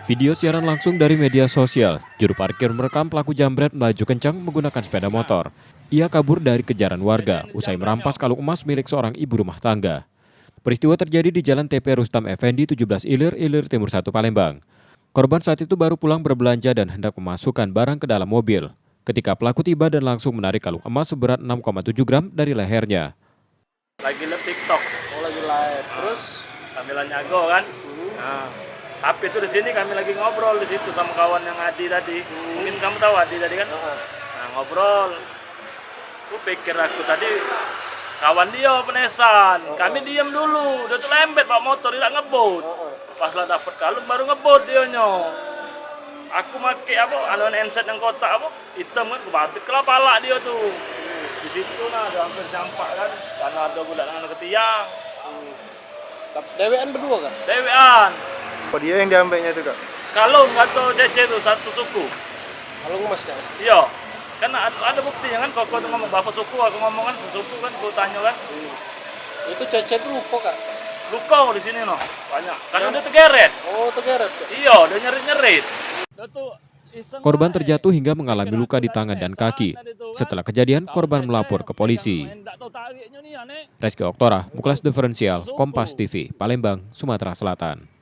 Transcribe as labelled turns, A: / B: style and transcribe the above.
A: Video siaran langsung dari media sosial, juru parkir merekam pelaku jambret melaju kencang menggunakan sepeda motor. Ia kabur dari kejaran warga usai merampas kalung emas milik seorang ibu rumah tangga. Peristiwa terjadi di Jalan TP Rustam Effendi 17 Ilir, Ilir Timur 1 Palembang. Korban saat itu baru pulang berbelanja dan hendak memasukkan barang ke dalam mobil. Ketika pelaku tiba dan langsung menarik kalung emas seberat 6,7 gram dari lehernya.
B: Lagi live TikTok.
C: Oh, lagi live. Terus
B: Sambilan nyago kan. Nah, tapi itu di sini kami lagi ngobrol di situ sama kawan yang Adi tadi. Mungkin kamu tahu Adi tadi kan? Nah, ngobrol. Aku pikir aku tadi kawan dia penesan. Kami diam dulu. Dia tuh lembet pak motor tidak ngebut. Pas lah dapat kalung baru ngebut dia nyo. Aku make apa? Anuan handset yang kotak apa? Hitam kan, kebabit ke pala dia tuh. Di situ nah ada hampir campak kan. Karena ada budak dengan ke tiang.
C: dewean berdua kan?
B: Dewean.
D: Oh, dia yang diambilnya itu, Kak?
B: Kalung atau cece itu satu suku.
C: Kalung emas kan?
B: Iya. Kan ada buktinya kan, kok tuh ngomong bapak suku, aku ngomong kan sesuku kan, aku tanya kan.
C: Itu cece itu lupa kak?
B: Luka di sini no, banyak. Karena dia tegeret.
C: Oh, tegeret.
B: Iya, dia nyerit-nyerit.
A: Korban terjatuh hingga mengalami luka di tangan dan kaki. Setelah kejadian, korban melapor ke polisi. Reski Oktora, Muklas Diferensial, Kompas TV, Palembang, Sumatera Selatan.